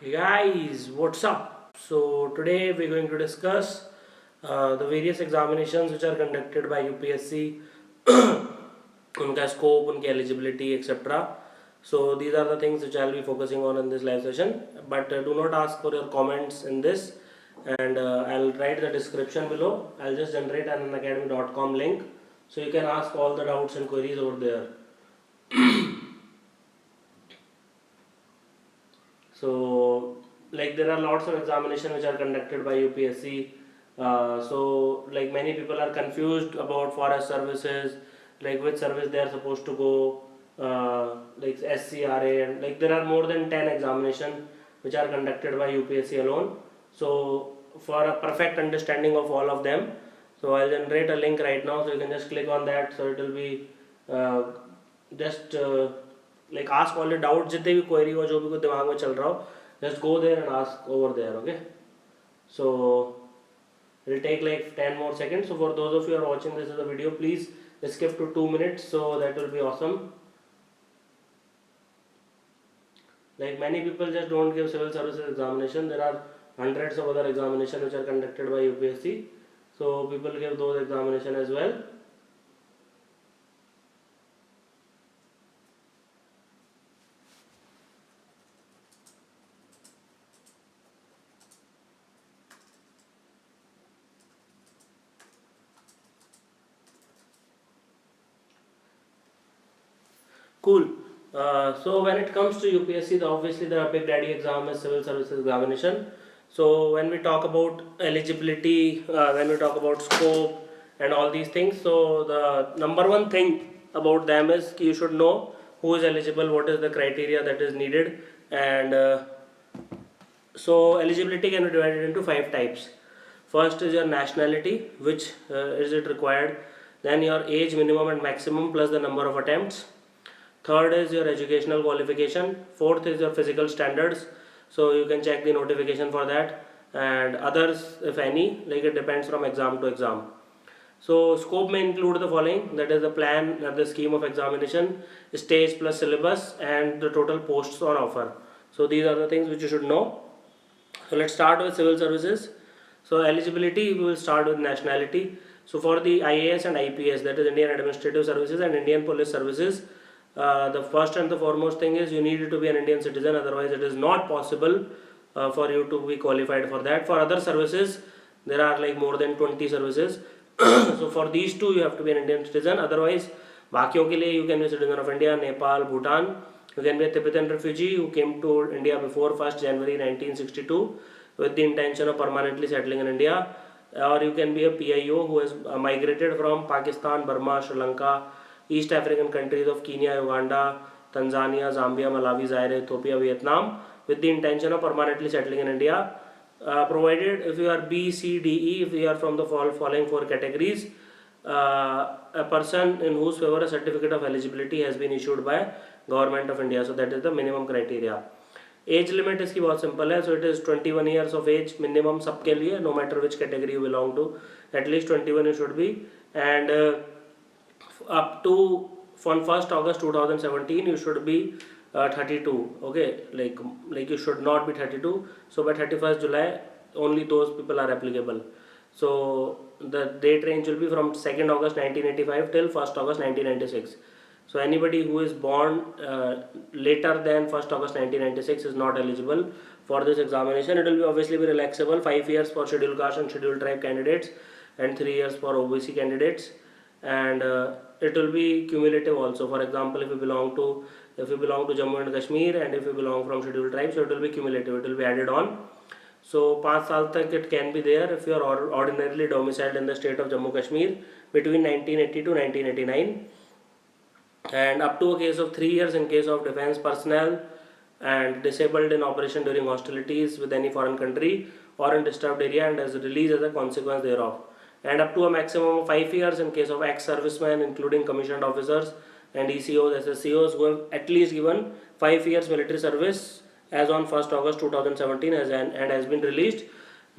Hey guys, what's up? So today we're going to discuss the various examinations which are conducted by UPSC, उनका scope, उनकी eligibility, etc. So these are the things which I'll be focusing on in this live session. But do not ask for your comments in this, and I'll write the description below. I'll just generate an unacademy.com link, so you can ask all the doubts and queries over there. So, like there are lots of examinations which are conducted by UPSC. So, many people are confused about forest services, like which service they are supposed to go, like SCRA, and like there are more than 10 examinations which are conducted by UPSC alone. So, for a perfect understanding of all of them, so I'll generate a link right now, so you can just click on that. So it will be uh, just like ask all the doubts जितने भी query हो जो भी कुछ दिमाग में चल रहा हो, just go there and ask over there. Okay, so it'll take like 10 more seconds. So for those of you who are watching this as a video, please skip to 2 minutes, so that will be awesome. Like many people just don't give civil services examination. There are hundreds of other examinations which are conducted by UPSC, so people give those examinations as well. Cool. So when it comes to UPSC, obviously the big daddy exam is civil services examination. So when we talk about eligibility, when we talk about scope and all these things, so the number one thing about them is you should know who is eligible, what is the criteria that is needed, and so eligibility can be divided into 5 types. First is your nationality, which is it required, then your age minimum and maximum plus the number of attempts. Third is your educational qualification. Fourth is your physical standards. So you can check the notification for that. And others, if any, like it depends from exam to exam. So scope may include the following: that is the plan and the scheme of examination, stage plus syllabus, and the total posts on offer. So these are the things which you should know. So let's start with civil services. So eligibility, we will start with nationality. So for the IAS and IPS, that is Indian Administrative Services and Indian Police Services, the first and the foremost thing is you need to be an Indian citizen, otherwise it is not possible for you to be qualified for that. For other services, there are like more than 20 services. So for these two you have to be an Indian citizen, otherwise बाकियों के लिए you can be a citizen of India, Nepal, Bhutan. You can be a Tibetan refugee who came to India before 1st January 1962 with the intention of permanently settling in India, or you can be a PIO who has migrated from Pakistan, Burma, Sri Lanka, East African countries of Kenya, Uganda, Tanzania, Zambia, Malawi, Zaire, Ethiopia, Vietnam with the intention of permanently settling in India. Provided if you are B, C, D, E, if you are from the following 4 categories, a person in whose favor a certificate of eligibility has been issued by Government of India. So that is the minimum criteria. Age limit इसकी बहुत simple है. So it is 21 years of age minimum सबके लिए, no matter which category you belong to, at least 21 you should be. And up to from 1st August 2017 you should be 32. Okay, like you should not be 32. So by 31st July only those people are applicable. So the date range will be from 2nd August 1985 till 1st August 1996. So anybody who is born later than 1st August 1996 is not eligible for this examination. It will be obviously be relaxable, 5 years for scheduled caste and scheduled tribe candidates and 3 years for OBC candidates. And it will be cumulative also. For example, if you belong to Jammu and Kashmir and if you belong from scheduled tribe, so it will be cumulative, it will be added on. So 5 साल तक it can be there if you are ordinarily domiciled in the state of Jammu Kashmir between 1980 to 1989, and up to a case of 3 years in case of defense personnel and disabled in operation during hostilities with any foreign country or in disturbed area and as released as a consequence thereof, and up to a maximum of 5 years in case of ex-servicemen including commissioned officers and ECOs, SSCOs who have at least given 5 years military service as on 1st August 2017 and has been released.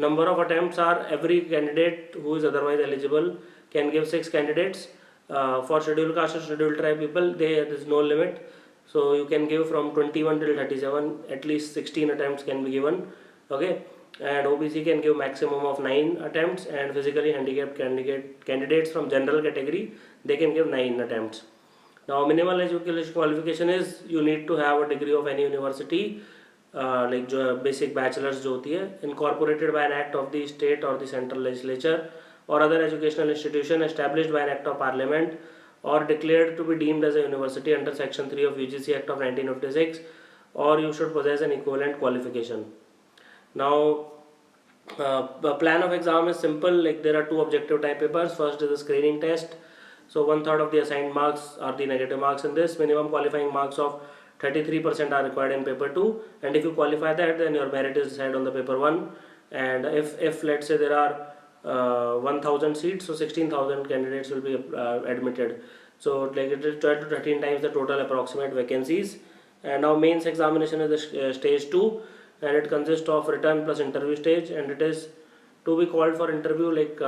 Number of attempts are, every candidate who is otherwise eligible can give 6 candidates. For scheduled caste and scheduled tribe people there is no limit. So you can give from 21 till 37, at least 16 attempts can be given. Okay, and OBC can give maximum of 9 attempts, and physically handicapped candidates from general category, they can give 9 attempts. Now minimal education qualification is you need to have a degree of any university, like जो basic bachelor's जो होती है, incorporated by an act of the state or the central legislature or other educational institution established by an act of parliament or declared to be deemed as a university under section 3 of UGC Act of 1956, or you should possess an equivalent qualification. Now the plan of exam is simple, like there are 2 objective type papers. First is the screening test. So 1/3 of the assigned marks are the negative marks in this. Minimum qualifying marks of 33% are required in paper 2, and if you qualify that, then your merit is decided on the paper 1. And if let's say there are 1000 seats, so 16,000 candidates will be admitted. So like it is 12 to 13 times the total approximate vacancies. And now mains examination is the stage 2, and it consists of written plus interview stage, and it is to be called for interview like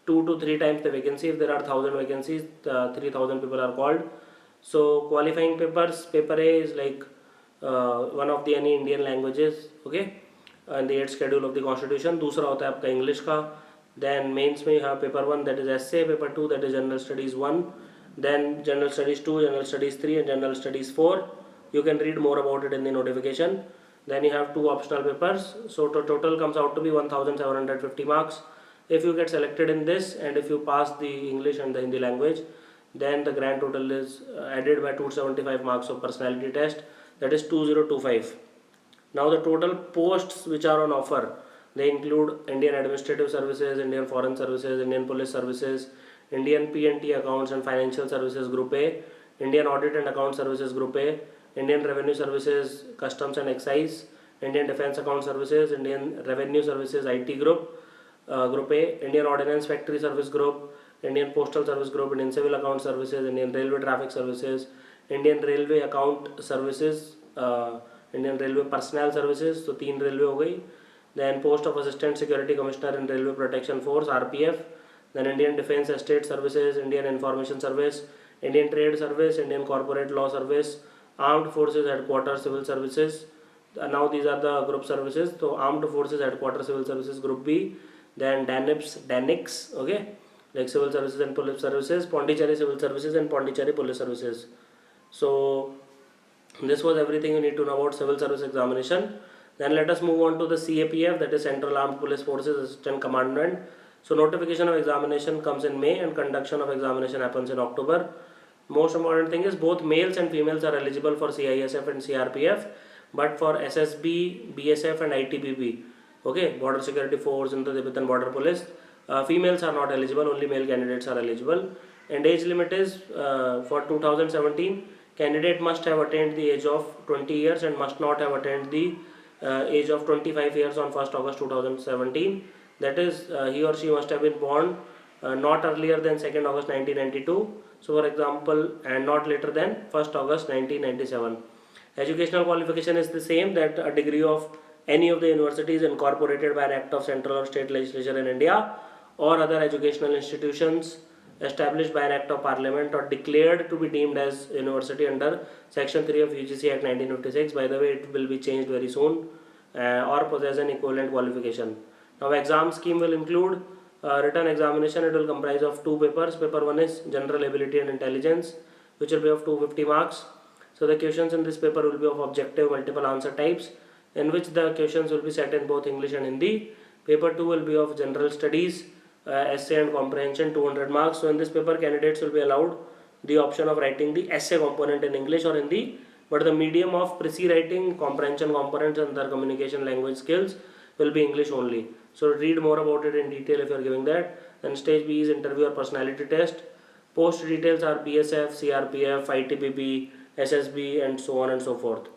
2 to 3 times the vacancy. If there are 1000 vacancies, 3000 people are called. So qualifying papers, paper A is like one of the any Indian languages, okay, and the 8th schedule of the constitution. दूसरा होता है आपका English का. Then mains में you have paper 1, that is essay, paper 2, that is general studies 1, then general studies 2, general studies 3, and general studies 4. You can read more about it in the notification. Then you have 2 optional papers, so total comes out to be 1750 marks. If you get selected in this, and if you pass the English and the Hindi language, then the grand total is added by 275 marks of personality test, that is 2025. Now the total posts which are on offer, they include Indian Administrative Services, Indian Foreign Services, Indian Police Services, Indian P&T Accounts and Financial Services Group A, Indian Audit and Account Services Group A, Indian Revenue Services, Customs and Excise, Indian Defence Account Services, Indian Revenue Services IT Group, Group A, Indian Ordnance Factory Service Group, Indian Postal Service Group, Indian Civil Account Services, Indian Railway Traffic Services, Indian Railway Account Services, Indian Railway Personnel Services, so 3 railway हो गई. Then Post of Assistant Security Commissioner in Railway Protection Force (RPF). Then Indian Defence Estate Services, Indian Information Service, Indian Trade Service, Indian Corporate Law Service, Armed Forces Headquarters Civil Services. Now these are the group services. So Armed Forces Headquarters Civil Services Group B. Then DANIPS, okay, like Civil Services and Police Services, Pondicherry Civil Services and Pondicherry Police Services. So this was everything you need to know about civil service examination. Then let us move on to the CAPF, that is Central Armed Police Forces Assistant Commandant. So notification of examination comes in May and conduction of examination happens in October. Most important thing is both males and females are eligible for CISF and CRPF, but for SSB, BSF and ITBP, okay, Border Security Force, Inter-Tibetan Border Police, females are not eligible, only male candidates are eligible. And age limit is for 2017, candidate must have attained the age of 20 years and must not have attained the age of 25 years on 1st August 2017. That is, he or she must have been born not earlier than 2nd August 1992. So for example, and not later than 1st August 1997. Educational qualification is the same, that a degree of any of the universities incorporated by an act of central or state legislature in India, or other educational institutions established by an act of parliament or declared to be deemed as university under section 3 of UGC Act 1956. By the way, it will be changed very soon, or possess an equivalent qualification. Now exam scheme will include written examination. It will comprise of 2 papers. Paper 1 is general ability and intelligence, which will be of 250 marks. So the questions in this paper will be of objective multiple answer types, in which the questions will be set in both English and Hindi. Paper 2 will be of general studies, essay and comprehension, 200 marks. So in this paper, candidates will be allowed the option of writing the essay component in English or Hindi, but the medium of pre writing, comprehension components and their communication language skills will be English only. So read more about it in detail if you are giving that. Then stage B is interview or personality test. Post details are BSF, CRPF, ITBP, SSB and so on and so forth.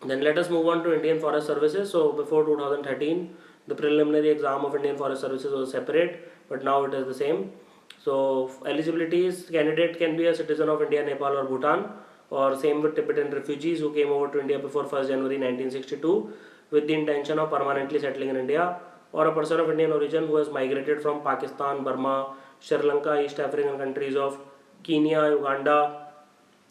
Then let us move on to Indian Forest Services. So before 2013, the preliminary exam of Indian Forest Services was separate, but now it is the same. So eligibility is candidate can be a citizen of India, Nepal or Bhutan, or same with Tibetan refugees who came over to India before 1st January 1962 with the intention of permanently settling in India, or a person of Indian origin who has migrated from Pakistan, Burma, Sri Lanka, East African countries of Kenya, Uganda,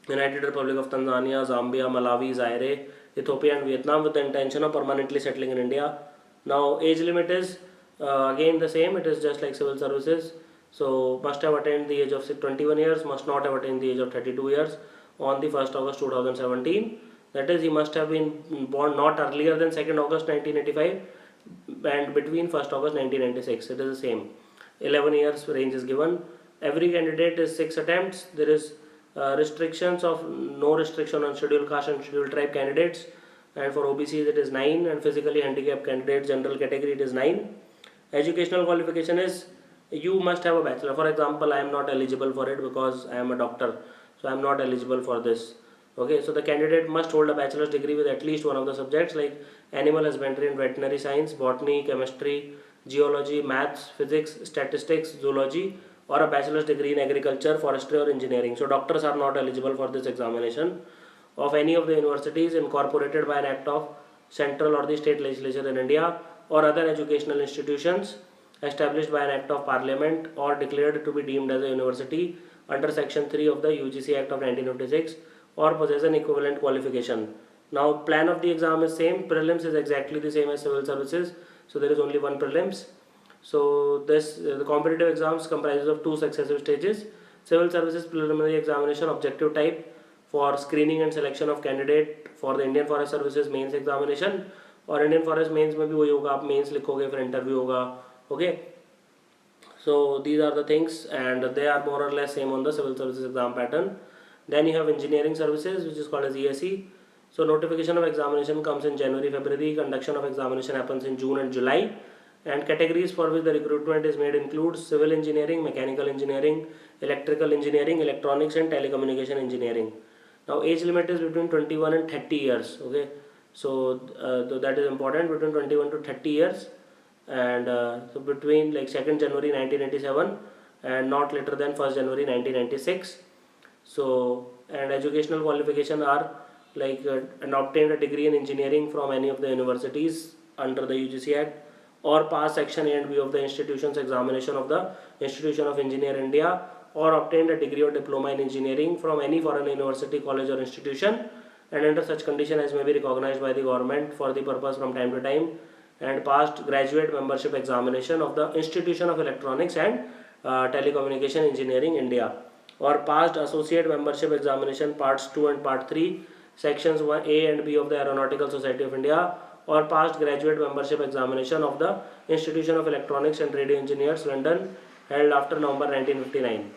United Republic of Tanzania, Zambia, Malawi, Zaire, Ethiopia and Vietnam with the intention of permanently settling in India. Now age limit is again the same, it is just like civil services. So must have attained the age of 21 years, must not have attained the age of 32 years on the 1st August 2017. That is, he must have been born not earlier than 2nd August 1985 and between 1st August 1996. It is the same. 11 years range is given. Every candidate is 6 attempts. There is restrictions of no restriction on scheduled caste and scheduled tribe candidates, and for OBCs it is 9, and physically handicapped candidates general category it is 9. Educational qualification is you must have a bachelor. For example, I am not eligible for it because I am a doctor, so I am not eligible for this. Okay, so the candidate must hold a bachelor's degree with at least one of the subjects like animal husbandry and veterinary science, botany, chemistry, geology, maths, physics, statistics, zoology, or a bachelor's degree in agriculture, forestry, or engineering. So doctors are not eligible for this examination of any of the universities incorporated by an act of central or the state legislature in India, or other educational institutions established by an act of parliament or declared to be deemed as a university under section 3 of the UGC Act of 1956, or possess an equivalent qualification. Now plan of the exam is same, prelims is exactly the same as civil services, so there is only one prelims. So this the competitive exams comprises of two successive stages. Civil services preliminary examination objective type for screening and selection of candidate for the Indian Forest Services mains examination, और Indian Forest mains में भी वही होगा, आप mains लिखोगे फिर interview होगा. Okay, so these are the things and they are more or less same on the civil services exam pattern. Then you have engineering services, which is called as ESE. So notification of examination comes in January, February, conduction of examination happens in June and July, and categories for which the recruitment is made include civil engineering, mechanical engineering, electrical engineering, electronics and telecommunication engineering. Now age limit is between 21 and 30 years. Okay, so that is important, between 21 to 30 years, and so between like 2nd January 1987 and not later than 1st January 1996. So and educational qualification are like and obtained a degree in engineering from any of the universities under the UGC Act, or pass section A and B of the institution's examination of the Institution of Engineer India, or obtained a degree or diploma in engineering from any foreign university, college or institution, and under such condition as may be recognized by the government for the purpose from time to time, and passed graduate membership examination of the Institution of Electronics and Telecommunication Engineering India, or passed associate membership examination parts 2 and part 3 sections 1A and B of the Aeronautical Society of India, or passed graduate membership examination of the Institution of Electronics and Radio Engineers London held after November 1959.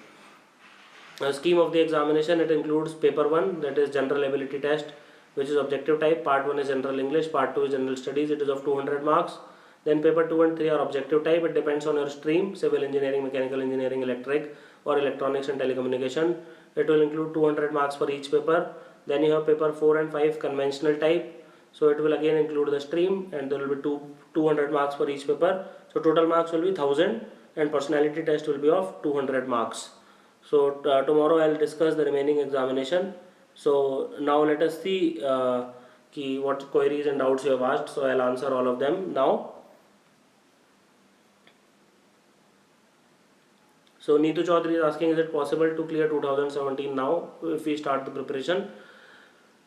The scheme of the examination, it includes paper 1, that is general ability test, which is objective type. Part 1 is general English, part 2 is general studies, it is of 200 marks. Then paper 2 and 3 are objective type, it depends on your stream, civil engineering, mechanical engineering, electric or electronics and telecommunication. It will include 200 marks for each paper. Then you have paper 4 and 5 conventional type, so it will again include the stream and there will be 200 marks for each paper. So total marks will be 1000 and personality test will be of 200 marks. So tomorrow I will discuss the remaining examination. So now let us see what queries and doubts you have asked. So I will answer all of them now. So Neetu Chaudhary is asking, is it possible to clear 2017 now if we start the preparation?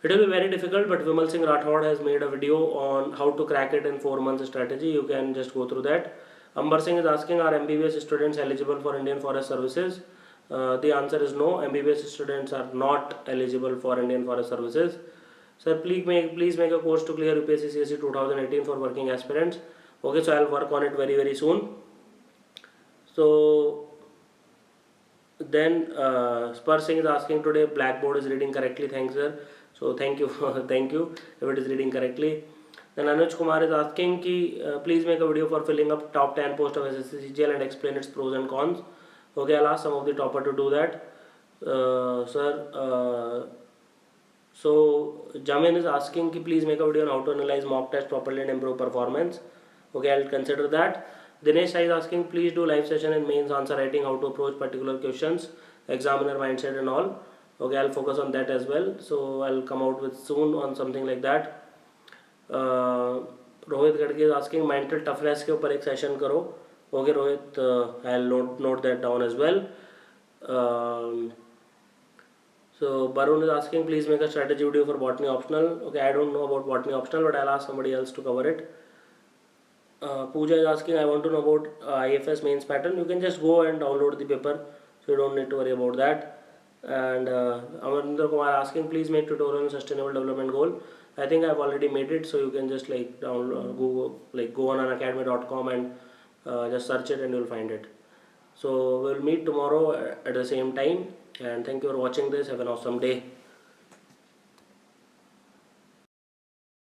It will be very difficult, but Vimal Singh Rathod has made a video on how to crack it in 4 months strategy. You can just go through that. Amber Singh is asking, are MBBS students eligible for Indian Forest Services? The answer is no. MBBS students are not eligible for Indian Forest Services. Sir, please make a course to clear UPSC CSE 2018 for working aspirants. Okay, so I will work on it very soon. So then Spur Singh is asking, today Blackboard is reading correctly. Thanks, sir. So thank you thank you if it is reading correctly. Then Anuj Kumar is asking ki, please make a video for filling up top 10 post of SSC CGL and explain its pros and cons. Okay, I'll ask some of the topper to do that. Sir, so Jamin is asking ki, please make a video on how to analyze mock test properly and improve performance. Okay, I'll consider that. Dinesh Sai is asking, please do live session in mains answer writing, how to approach particular questions, examiner mindset and all. Okay, I'll focus on that as well. So I'll come out with soon on something like that. Rohit Gadge is asking, mental toughness के ऊपर एक session करो. Okay Rohit, I'll note that down as well. So Barun is asking, please make a strategy video for botany optional. Okay, I don't know about botany optional, but I'll ask somebody else to cover it. Pooja is asking, I want to know about IFS mains pattern. You can just go and download the paper, so you don't need to worry about that. And Amarinder Kumar asking, please make tutorial on sustainable development goal. I think I've already made it, so you can just like download, go on unacademy.com and just search it and you'll find it. So we'll meet tomorrow at the same time. And thank you for watching this. Have an awesome day.